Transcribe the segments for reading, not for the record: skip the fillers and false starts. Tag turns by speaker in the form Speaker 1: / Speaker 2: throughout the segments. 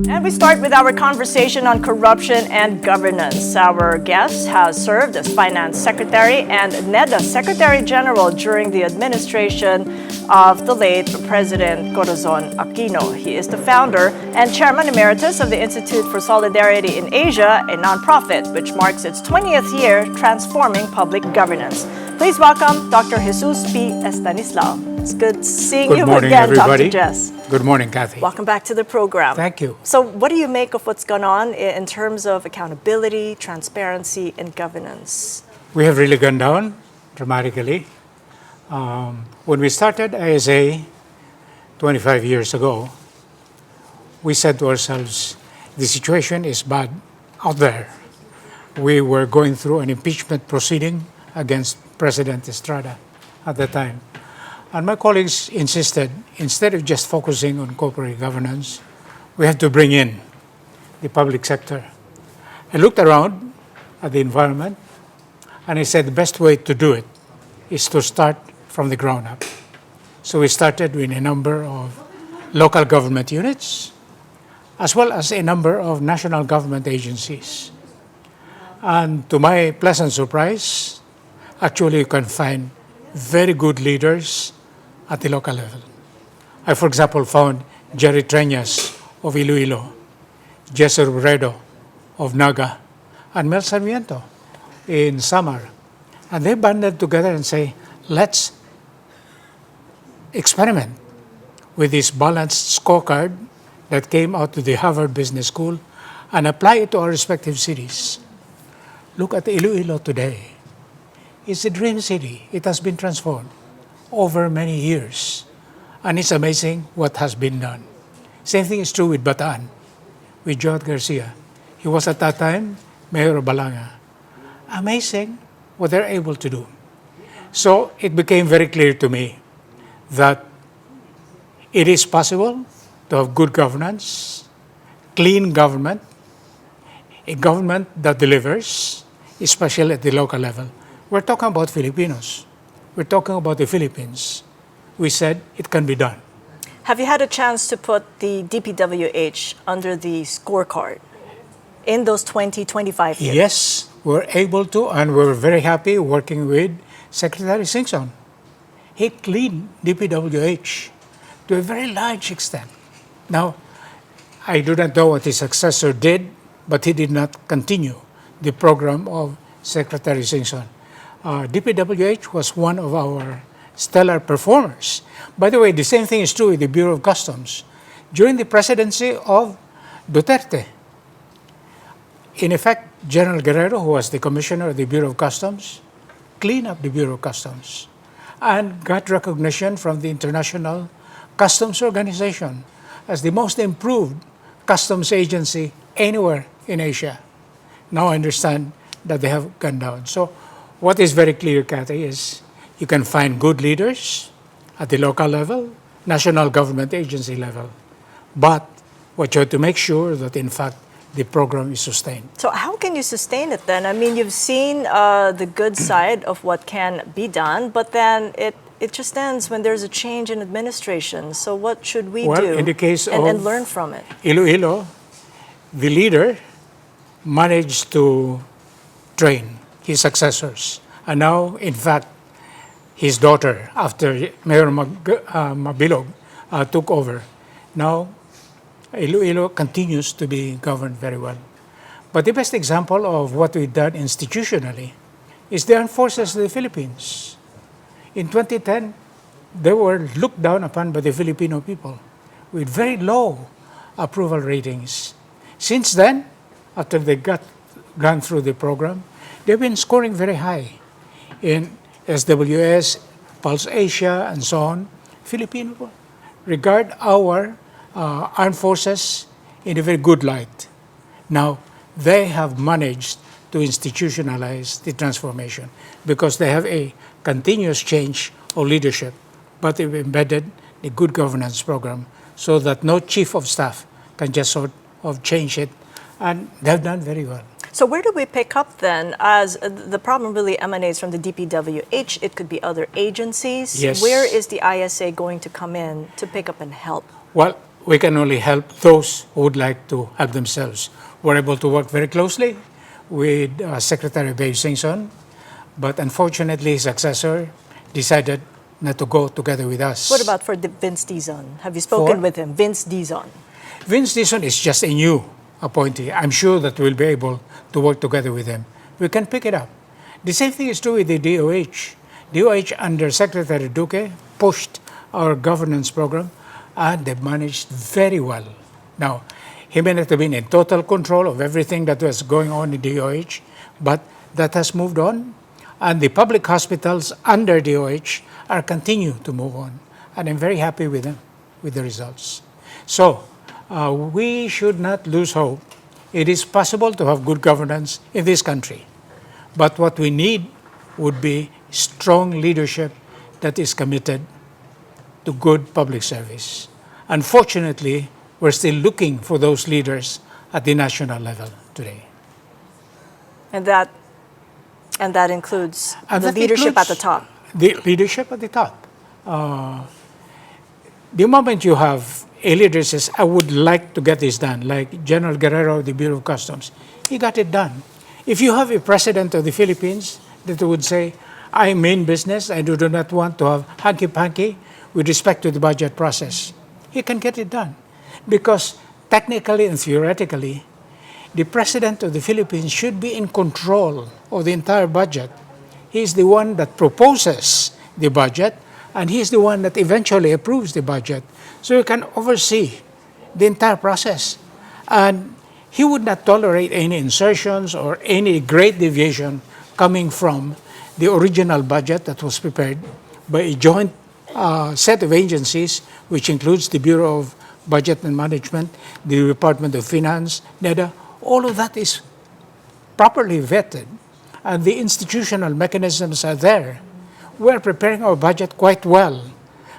Speaker 1: And we start with our conversation on corruption and governance. Our guest has served as Finance Secretary and NEDA Secretary General during the administration of the late President Corazon Aquino. He is the founder and Chairman Emeritus of the Institute for Solidarity in Asia, a nonprofit which marks its 20th year transforming public governance. Please welcome Dr. Jesus P. Estanislao. It's good seeing you again,
Speaker 2: everybody.
Speaker 1: Dr. Jess.
Speaker 2: Good morning, Kathy.
Speaker 1: Welcome back to the program.
Speaker 2: Thank you.
Speaker 1: So what do you make of what's gone on in terms of accountability, transparency, and governance?
Speaker 2: We have really gone down dramatically. When we started ISA 25 years ago, we said to ourselves, the situation is bad out there. We were going through an impeachment proceeding against President Estrada at the time. And my colleagues insisted, instead of just focusing on corporate governance, we have to bring in the public sector. I looked around at the environment and I said the best way to do it is to start from the ground up. So we started with a number of local government units as well as a number of national government agencies. And to my pleasant surprise, actually you can find very good leaders at the local level. I, for example, found Jerry Treñas of Iloilo, Jesse Robredo of Naga, and Mel Sarmiento in Samar. And they banded together and say, let's experiment with this balanced scorecard that came out of the Harvard Business School and apply it to our respective cities. Look at Iloilo today. It's a dream city. It has been transformed over many years. And it's amazing what has been done. Same thing is true with Bataan, with Joel Garcia. He was at that time Mayor of Balanga. Amazing what they're able to do. So it became very clear to me that it is possible to have good governance, clean government, a government that delivers, especially at the local level. We're talking about Filipinos. We're talking about the Philippines. We said it can be done.
Speaker 1: Have you had a chance to put the DPWH under the scorecard in those 25 years?
Speaker 2: Yes, we're able to, and we're very happy working with Secretary Singson. He cleaned DPWH to a very large extent. Now, I do not know what his successor did, but he did not continue the program of Secretary Singson. DPWH was one of our stellar performers. By the way, the same thing is true with the Bureau of Customs. During the presidency of Duterte, in effect, General Guerrero, who was the commissioner of the Bureau of Customs, cleaned up the Bureau of Customs and got recognition from the International Customs Organization as the most improved customs agency anywhere in Asia. Now I understand that they have gone down. So what is very clear, Kathy, is you can find good leaders at the local level, national government agency level. But what you have to make sure that, in fact, the program is sustained.
Speaker 1: So how can you sustain it then? I mean, you've seen the good side of what can be done, but then it just ends when there's a change in administration. So what should we do
Speaker 2: in the case
Speaker 1: and learn from it?
Speaker 2: Iloilo, the leader managed to train his successors. And now, in fact, his daughter, after Mayor Mabilog took over, now Iloilo continues to be governed very well. But the best example of what we've done institutionally is the armed forces of the Philippines. In 2010, they were looked down upon by the Filipino people with very low approval ratings. Since then, after they gone through the program, they've been scoring very high in SWS, Pulse Asia, and so on. Filipino regard our armed forces in a very good light. Now, they have managed to institutionalize the transformation because they have a continuous change of leadership, but they've embedded the good governance program so that no chief of staff can just sort of change it, and they've done very well.
Speaker 1: So where do we pick up then, as the problem really emanates from the DPWH? It could be other agencies.
Speaker 2: Yes.
Speaker 1: Where is the ISA going to come in to pick up and help?
Speaker 2: Well, we can only help those who would like to help themselves. We're able to work very closely with Secretary Babe Singson, but unfortunately his successor decided not to go together with us.
Speaker 1: What about for Vince Dizon? Have you spoken
Speaker 2: For?
Speaker 1: with him? Vince Dizon.
Speaker 2: Vince Dizon is just a new appointee. I'm sure that we'll be able to work together with him. We can pick it up. The same thing is true with the DOH. DOH under Secretary Duque pushed our governance program, and they've managed very well. Now, he may not have been in total control of everything that was going on in DOH, but that has moved on, and the public hospitals under DOH are continue to move on, and I'm very happy with them, with the results. So, we should not lose hope. It is possible to have good governance in this country, but what we need would be strong leadership that is committed to good public service. Unfortunately, we're still looking for those leaders at the national level today.
Speaker 1: And that includes
Speaker 2: And
Speaker 1: the
Speaker 2: that
Speaker 1: leadership at
Speaker 2: includes
Speaker 1: the top.
Speaker 2: The leadership at the top. The moment you have a leader says, I would like to get this done, like General Guerrero of the Bureau of Customs, he got it done. If you have a president of the Philippines that would say, I mean business, I do not want to have hanky-panky with respect to the budget process, he can get it done. Because technically and theoretically, the president of the Philippines should be in control of the entire budget. He's the one that proposes the budget, and he's the one that eventually approves the budget. So he can oversee the entire process. And he would not tolerate any insertions or any great deviation coming from the original budget that was prepared by a joint set of agencies, which includes the Bureau of Budget and Management, the Department of Finance, NEDA. All of that is properly vetted, and the institutional mechanisms are there. We're preparing our budget quite well.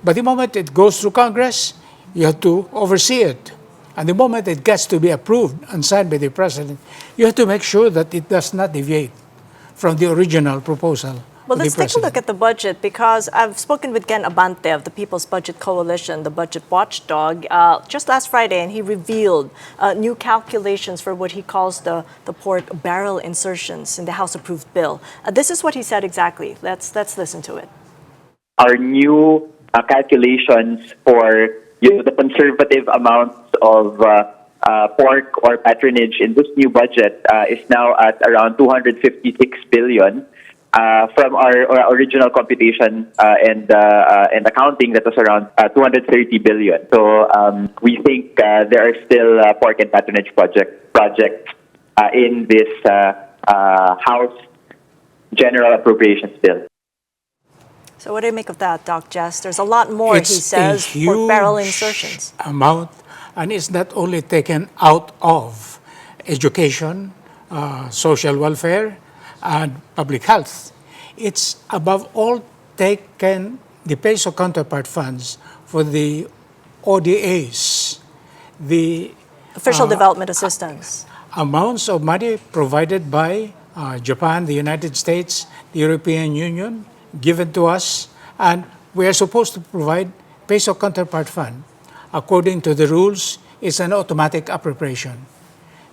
Speaker 2: But the moment it goes through Congress, you have to oversee it. And the moment it gets to be approved and signed by the President, you have to make sure that it does not deviate from the original proposal.
Speaker 1: Well, let's take a look at the budget, because I've spoken with Ken Abante of the People's Budget Coalition, the budget watchdog, just last Friday, and he revealed new calculations for what he calls the pork barrel insertions in the House-approved bill. This is what he said exactly. Let's listen to it.
Speaker 3: Our new calculations for the conservative amounts of pork or patronage in this new budget is now at around 256 billion. From our original computation and accounting, that was around 230 billion. So we think there are still pork and patronage projects in this House General Appropriations Bill.
Speaker 1: So what do you make of that, Doc Jess? There's a lot more, he says, pork barrel insertions.
Speaker 2: Amount, and it's not only taken out of education, social welfare, and public health. It's above all taken the peso counterpart funds for the ODAs, the
Speaker 1: Official development assistance.
Speaker 2: amounts of money provided by Japan, the United States, the European Union, given to us, and we are supposed to provide peso counterpart fund. According to the rules, it's an automatic appropriation.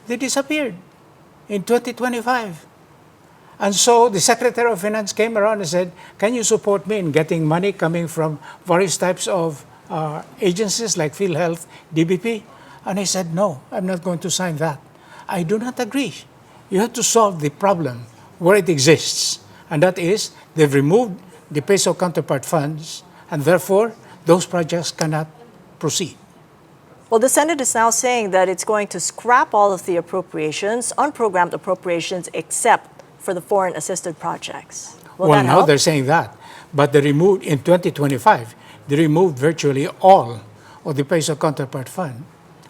Speaker 2: They disappeared in 2025. And so the Secretary of Finance came around and said, can you support me in getting money coming from various types of agencies like PhilHealth, DBP? And I said, no, I'm not going to sign that. I do not agree. You have to solve the problem where it exists. And that is, they've removed the peso counterpart funds, and therefore, those projects cannot proceed.
Speaker 1: Well, the Senate is now saying that it's going to scrap all of the appropriations, unprogrammed appropriations, except for the foreign assisted projects. Will
Speaker 2: Well,
Speaker 1: that
Speaker 2: now
Speaker 1: help?
Speaker 2: they're saying that, but they removed, in 2025, they removed virtually all of the peso counterpart fund,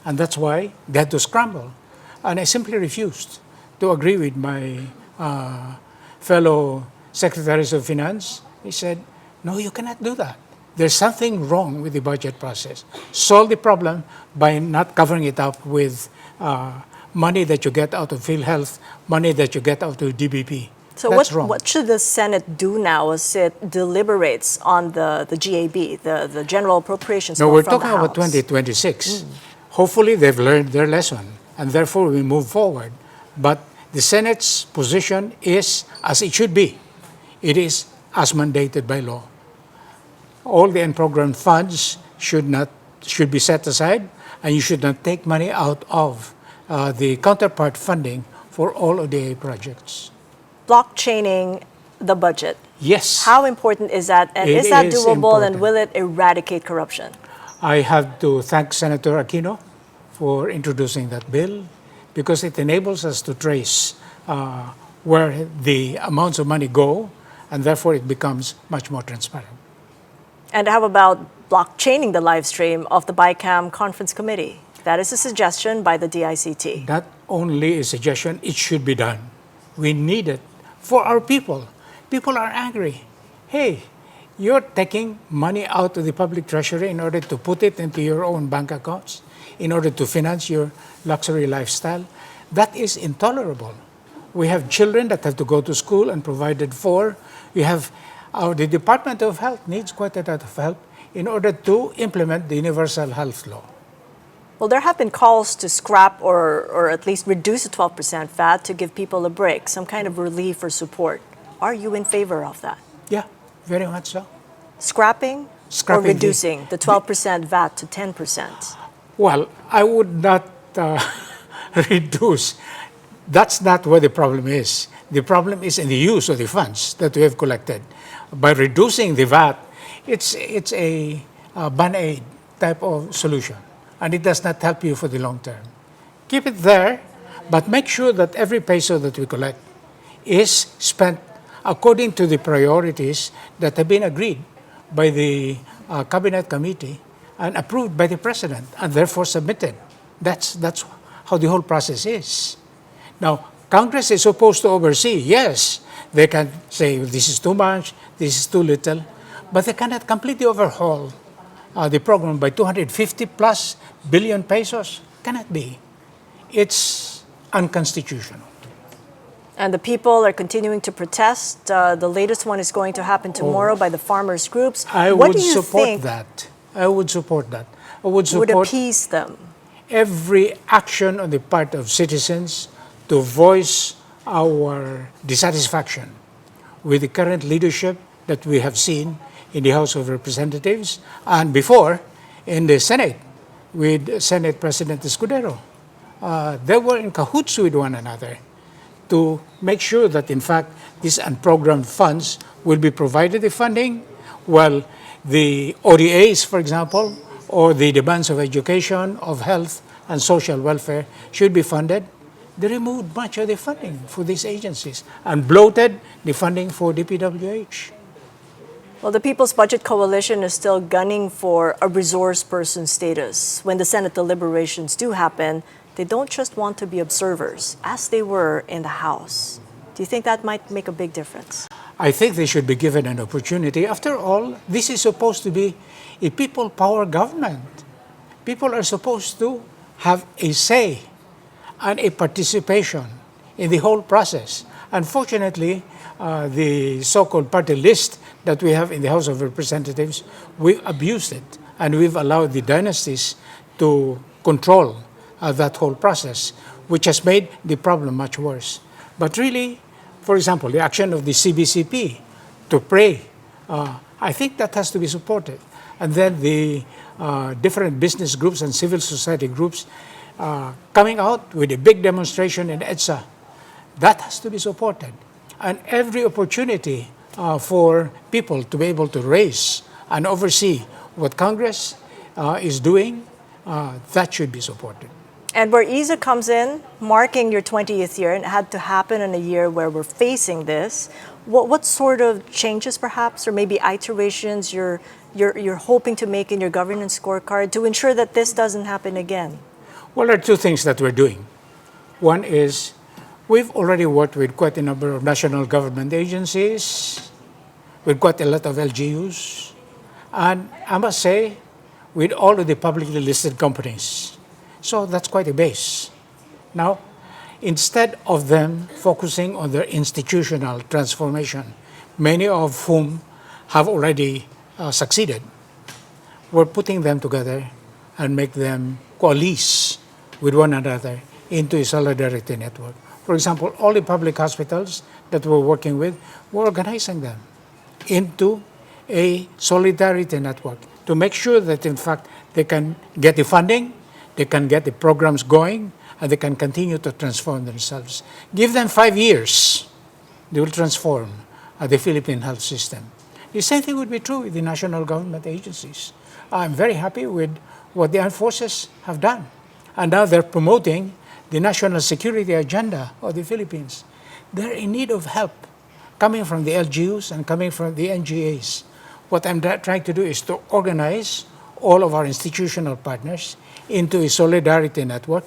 Speaker 2: and that's why they had to scramble. And I simply refused to agree with my fellow secretaries of finance. He said, no, you cannot do that. There's something wrong with the budget process. Solve the problem by not covering it up with money that you get out of PhilHealth, money that you get out of DBP.
Speaker 1: So
Speaker 2: That's wrong.
Speaker 1: what should the Senate do now as it deliberates on the GAB, the General Appropriations
Speaker 2: No,
Speaker 1: Bill
Speaker 2: we're
Speaker 1: from the
Speaker 2: talking about
Speaker 1: House?
Speaker 2: 2026. Hopefully, they've learned their lesson, and therefore we move forward. But the Senate's position is as it should be. It is as mandated by law. All the unprogrammed funds should be set aside, and you should not take money out of the counterpart funding for all ODA projects.
Speaker 1: Blockchaining the budget.
Speaker 2: Yes.
Speaker 1: How important is that? And
Speaker 2: It
Speaker 1: is that
Speaker 2: is
Speaker 1: doable and
Speaker 2: important.
Speaker 1: will it eradicate corruption?
Speaker 2: I have to thank Senator Aquino for introducing that bill because it enables us to trace where the amounts of money go, and therefore it becomes much more transparent.
Speaker 1: And how about blockchaining the live stream of the BICAM Conference Committee? That is a suggestion by the DICT.
Speaker 2: Not only a suggestion, it should be done. We need it for our people. People are angry. Hey, you're taking money out of the public treasury in order to put it into your own bank accounts, in order to finance your luxury lifestyle. That is intolerable. We have children that have to go to school and provided for. We have the Department of Health needs quite a lot of help in order to implement the universal health law.
Speaker 1: Well, there have been calls to scrap or at least reduce the 12% VAT to give people a break, some kind of relief or support. Are you in favor of that?
Speaker 2: Yeah, very much so.
Speaker 1: Scrapping or
Speaker 2: Scrapping
Speaker 1: reducing the 12% VAT to 10%?
Speaker 2: Well, I would not reduce. That's not where the problem is. The problem is in the use of the funds that we have collected. By reducing the VAT, it's a Band-Aid type of solution, and it does not help you for the long term. Keep it there, but make sure that every peso that we collect is spent according to the priorities that have been agreed by the Cabinet Committee and approved by the President, and therefore submitted. That's how the whole process is. Now, Congress is supposed to oversee. Yes, they can say this is too much, this is too little, but they cannot completely overhaul the program by 250 plus billion pesos. Cannot be. It's unconstitutional.
Speaker 1: And the people are continuing to protest. The latest one is going to happen tomorrow by the farmers' groups.
Speaker 2: I
Speaker 1: What
Speaker 2: would
Speaker 1: do you
Speaker 2: support
Speaker 1: think
Speaker 2: that. I would support that. I would
Speaker 1: would
Speaker 2: support
Speaker 1: appease them?
Speaker 2: every action on the part of citizens to voice our dissatisfaction with the current leadership that we have seen in the House of Representatives and before in the Senate with Senate President Escudero. They were in cahoots with one another to make sure that, in fact, these unprogrammed funds will be provided the funding, while the ODAs, for example, or the demands of education, of health, and social welfare should be funded. They removed much of the funding for these agencies and bloated the funding for DPWH.
Speaker 1: Well, the People's Budget Coalition is still gunning for a resource person status. When the Senate deliberations do happen, they don't just want to be observers, as they were in the House. Do you think that might make a big difference?
Speaker 2: I think they should be given an opportunity. After all, this is supposed to be a people power government. People are supposed to have a say and a participation in the whole process. Unfortunately, the so-called party list that we have in the House of Representatives, we've abused it, and we've allowed the dynasties to control that whole process, which has made the problem much worse. But really, for example, the action of the CBCP to pray, I think that has to be supported. And then the different business groups and civil society groups coming out with a big demonstration in EDSA, that has to be supported. And every opportunity for people to be able to raise and oversee what Congress is doing, that should be supported.
Speaker 1: And where ESA comes in, marking your 20th year, and it had to happen in a year where we're facing this, what sort of changes perhaps, or maybe iterations you're hoping to make in your governance scorecard to ensure that this doesn't happen again?
Speaker 2: Well, there are two things that we're doing. One is we've already worked with quite a number of national government agencies, with quite a lot of LGUs, and I must say, with all of the publicly listed companies. So that's quite a base. Now, instead of them focusing on their institutional transformation, many of whom have already succeeded, we're putting them together and make them coalesce with one another into a solidarity network. For example, all the public hospitals that we're working with, we're organizing them into a solidarity network to make sure that, in fact, they can get the funding, they can get the programs going, and they can continue to transform themselves. Give them 5 years, they will transform the Philippine health system. The same thing would be true with the national government agencies. I'm very happy with what the armed forces have done. And now they're promoting the national security agenda of the Philippines. They're in need of help coming from the LGUs and coming from the NGAs. What I'm trying to do is to organize all of our institutional partners into a solidarity network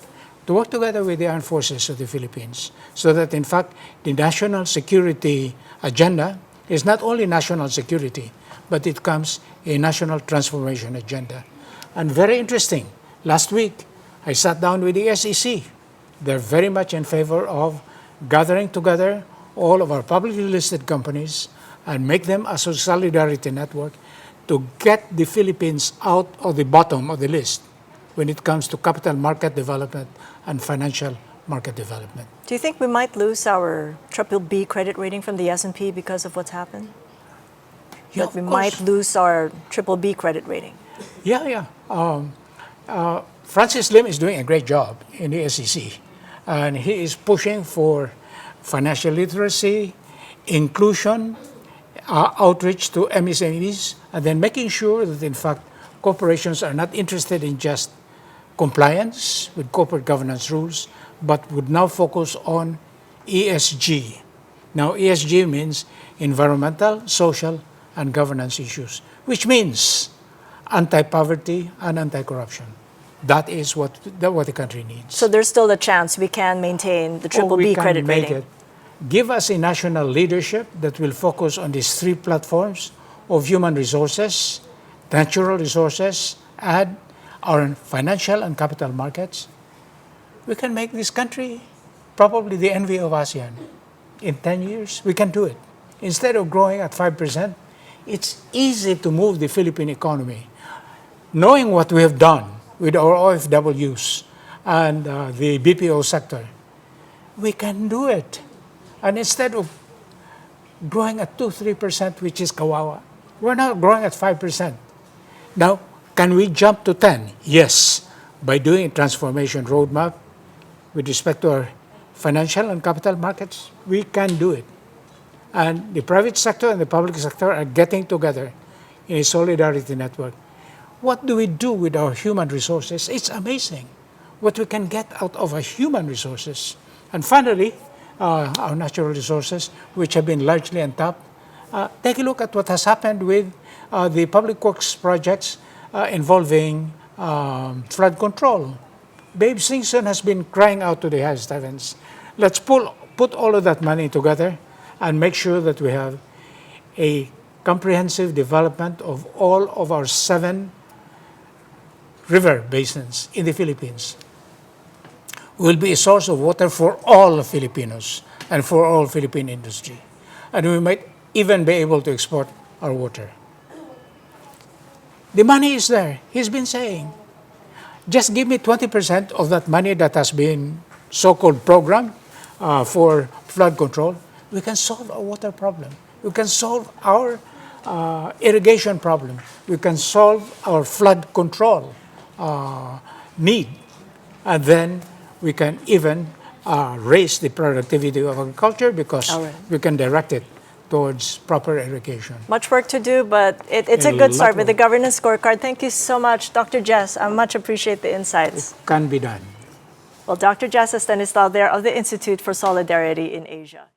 Speaker 2: to work together with the armed forces of the Philippines so that, in fact, the national security agenda is not only national security, but it becomes a national transformation agenda. And very interesting, last week, I sat down with the SEC. They're very much in favor of gathering together all of our publicly listed companies and make them a solidarity network to get the Philippines out of the bottom of the list when it comes to capital market development and financial market development.
Speaker 1: Do you think we might lose our BBB credit rating from the S&P because of what's happened?
Speaker 2: Yeah,
Speaker 1: That we
Speaker 2: of
Speaker 1: might
Speaker 2: course.
Speaker 1: lose our BBB credit rating?
Speaker 2: Yeah. Francis Lim is doing a great job in the SEC, and he is pushing for financial literacy, inclusion, outreach to MSMEs, and then making sure that, in fact, corporations are not interested in just compliance with corporate governance rules, but would now focus on ESG. Now, ESG means environmental, social, and governance issues, which means anti-poverty and anti-corruption. That is what the country needs.
Speaker 1: So there's still a chance we can maintain the BBB credit rating.
Speaker 2: Give us a national leadership that will focus on these three platforms of human resources, natural resources, and our financial and capital markets. We can make this country probably the envy of ASEAN. In 10 years, we can do it. Instead of growing at 5%, it's easy to move the Philippine economy. Knowing what we have done with our OFWs and the BPO sector, we can do it. And instead of growing at 2-3%, which is kawawa, we're now growing at 5%. Now, can we jump to 10? Yes, by doing a transformation roadmap with respect to our financial and capital markets, we can do it. And the private sector and the public sector are getting together in a solidarity network. What do we do with our human resources? It's amazing what we can get out of our human resources. And finally, our natural resources, which have been largely untapped. Take a look at what has happened with the public works projects involving flood control. Babe Singson has been crying out to the highest heavens. Let's put all of that money together and make sure that we have a comprehensive development of all of our 7 river basins in the Philippines. Will be a source of water for all Filipinos and for all Philippine industry. And we might even be able to export our water. The money is there. He's been saying, just give me 20% of that money that has been so-called programmed for flood control. We can solve our water problem. We can solve our irrigation problem. We can solve our flood control need. And then we can even raise the productivity of agriculture because we can direct it towards proper irrigation.
Speaker 1: Much work to do, but it's a good start with the governance scorecard. Thank you so much, Dr. Jess. I much appreciate the insights.
Speaker 2: Can be done.
Speaker 1: Well, Dr. Jess Estanislao there of the Institute for Solidarity in Asia.